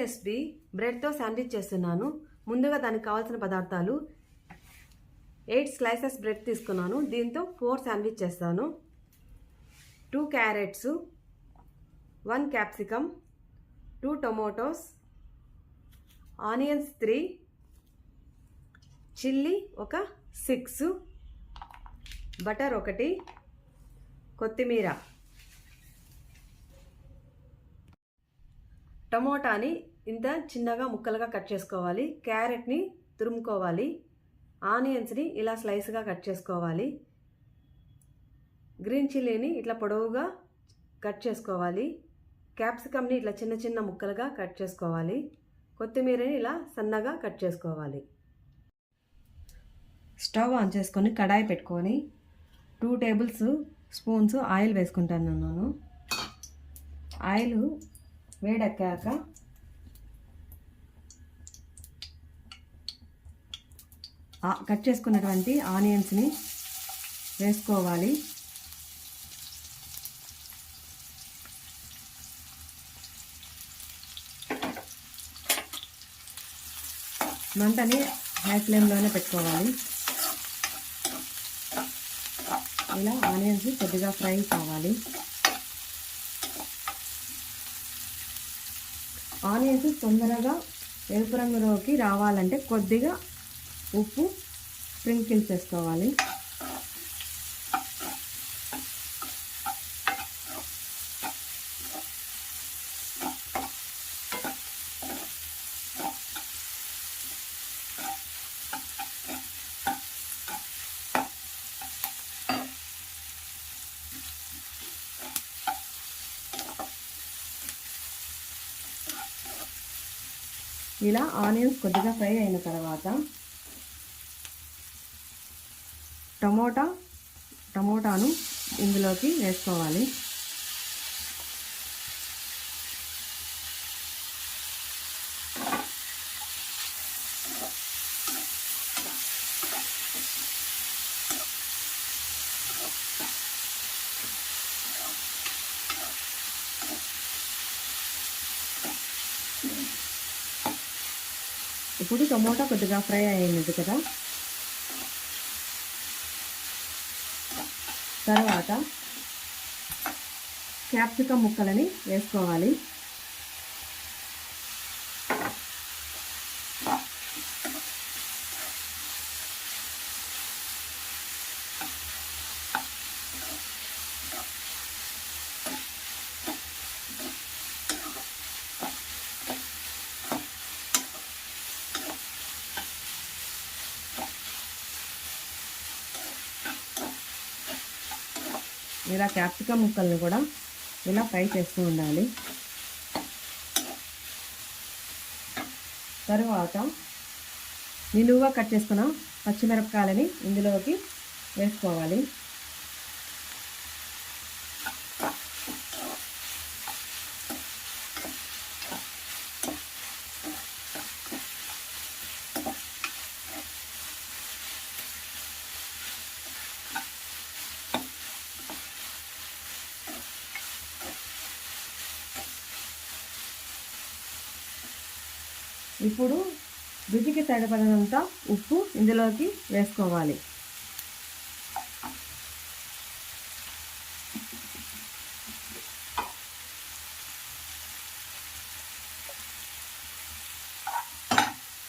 Recipe బ్రెడ్తో sandwich చేస్తున్నాను. ముందుగా దానికి కావాల్సిన పదార్థాలు 8 స్లైసెస్ బ్రెడ్ తీసుకున్నాను. దీంతో 4 శాండ్విచ్ చేస్తాను. 2 carrots, 1 capsicum, 2 tomatoes, onions 3, chilli ఒక 6, బటర్ 1, కొత్తిమీర. టమోటాని ఇంత చిన్నగా ముక్కలుగా కట్ చేసుకోవాలి. క్యారెట్ని తురుముకోవాలి. ఆనియన్స్ని ఇలా స్లైస్గా కట్ చేసుకోవాలి. గ్రీన్ చిల్లీని ఇట్లా పొడవుగా కట్ చేసుకోవాలి. క్యాప్సికమ్ని ఇట్లా చిన్న చిన్న ముక్కలుగా కట్ చేసుకోవాలి. కొత్తిమీరని ఇలా సన్నగా కట్ చేసుకోవాలి. స్టవ్ ఆన్ చేసుకొని కడాయి పెట్టుకొని 2 టేబుల్ స్పూన్స్ ఆయిల్ వేసుకుంటాను. ఆయిల్ వేడెక్కాక కట్ చేసుకున్నటువంటి ఆనియన్స్ని వేసుకోవాలి. మంటని హై ఫ్లేమ్లోనే పెట్టుకోవాలి. ఇలా ఆనియన్స్ కొద్దిగా ఫ్రై కావాలి. ఆనియన్స్ తొందరగా ఎరుపు రంగులోకి రావాలంటే కొద్దిగా ఉప్పు స్ప్రింకిల్ చేసుకోవాలి. ఇలా ఆనియన్స్ కొద్దిగా ఫ్రై అయిన తర్వాత టమోటాను ఇందులోకి వేసుకోవాలి. ఇప్పుడు టమోటా కొద్దిగా ఫ్రై అయ్యింది కదా. తర్వాత క్యాప్సికమ్ ముక్కలని వేసుకోవాలి. ఇలా క్యాప్సికమ్ ముక్కల్ని కూడా ఇలా ఫ్రై చేస్తూ ఉండాలి. తరువాత నిలువుగా కట్ చేసుకున్న పచ్చిమిరపకాయలని ఇందులోకి వేసుకోవాలి. ఇప్పుడు రుచికి సరిపడినంత ఉప్పు ఇందులోకి వేసుకోవాలి.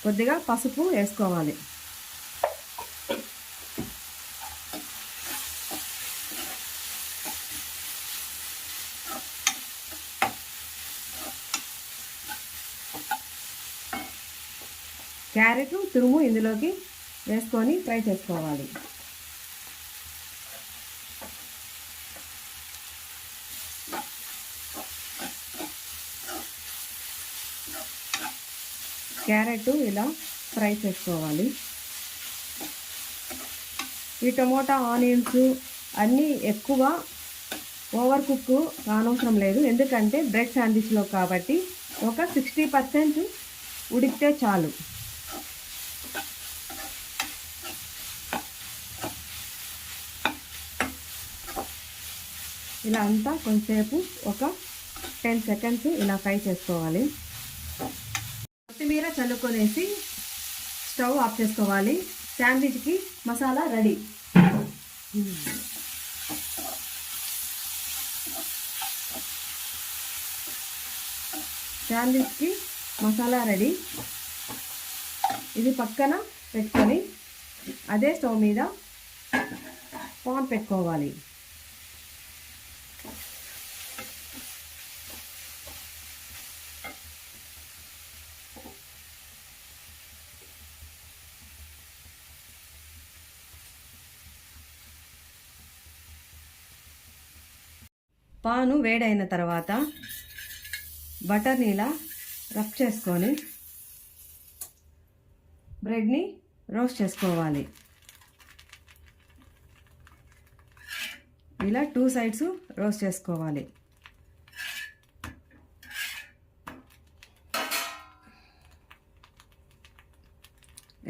కొద్దిగా పసుపు వేసుకోవాలి. క్యారెట్ తురుము ఇందులోకి వేసుకొని ఫ్రై చేసుకోవాలి. క్యారెట్ ఇలా ఫ్రై చేసుకోవాలి. ఈ టమోటా ఆనియన్స్ అన్నీ ఎక్కువ ఓవర్ కుక్ కానవసరం లేదు. ఎందుకంటే బ్రెడ్ శాండ్విచ్లో కాబట్టి ఒక 60% ఉడికితే చాలు. ఇలా అంతా కొంచెంసేపు ఒక 10 సెకండ్స్ ఇలా ఫ్రై చేసుకోవాలి. చల్లుకొనేసి స్టవ్ ఆఫ్ చేసుకోవాలి. శాండ్విచ్కి మసాలా రెడీ. శాండ్విచ్కి మసాలా రెడీ. ఇది పక్కన పెట్టుకొని అదే స్టవ్ మీద పాన్ పెట్టుకోవాలి. పాను వేడైన తర్వాత బటర్ని ఇలా రబ్ చేసుకొని బ్రెడ్ని రోస్ట్ చేసుకోవాలి. ఇలా 2 సైడ్స్ రోస్ట్ చేసుకోవాలి.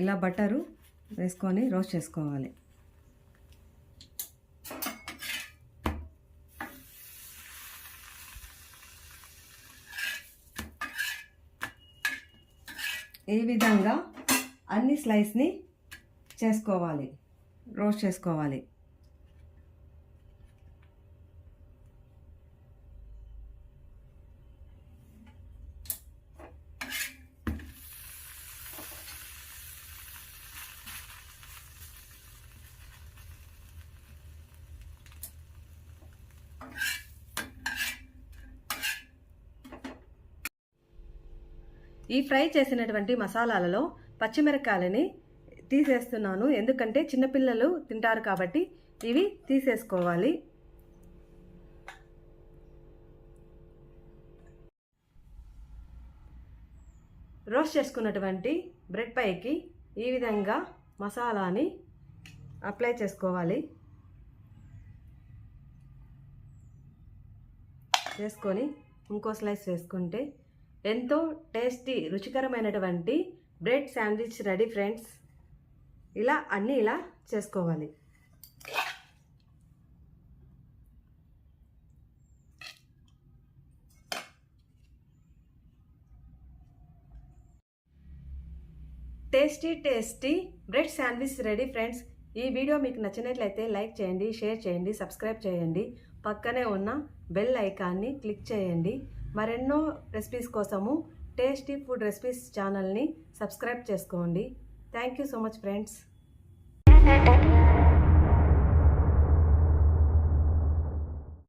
ఇలా బటరు వేసుకొని రోస్ట్ చేసుకోవాలి. ఈ విధంగా అన్ని స్లైస్ని చేసుకోవాలి, రోస్ట్ చేసుకోవాలి. ఈ ఫ్రై చేసినటువంటి మసాలాలలో పచ్చిమిరపకాయలని తీసేస్తున్నాను, ఎందుకంటే చిన్నపిల్లలు తింటారు కాబట్టి ఇవి తీసేసుకోవాలి. రోస్ట్ చేసుకున్నటువంటి బ్రెడ్ పైకి ఈ విధంగా మసాలాని అప్లై చేసుకోవాలి. చేసుకొని ఇంకో స్లైస్ వేసుకుంటే ఎంతో టేస్టీ రుచికరమైనటువంటి బ్రెడ్ శాండ్విచ్ రెడీ ఫ్రెండ్స్. ఇలా అన్నీ ఇలా చేసుకోవాలి. Tasty bread sandwich ready friends. ఈ వీడియో మీకు నచ్చినట్లయితే లైక్ చేయండి, షేర్ చేయండి, సబ్స్క్రైబ్ చేయండి. పక్కనే ఉన్న బెల్ ఐకాన్ని క్లిక్ చేయండి. మరెన్నో రెసిపీస్ కోసము టేస్టీ ఫుడ్ రెసిపీస్ ఛానల్ని సబ్స్క్రైబ్ చేసుకోండి. Thank you so much friends.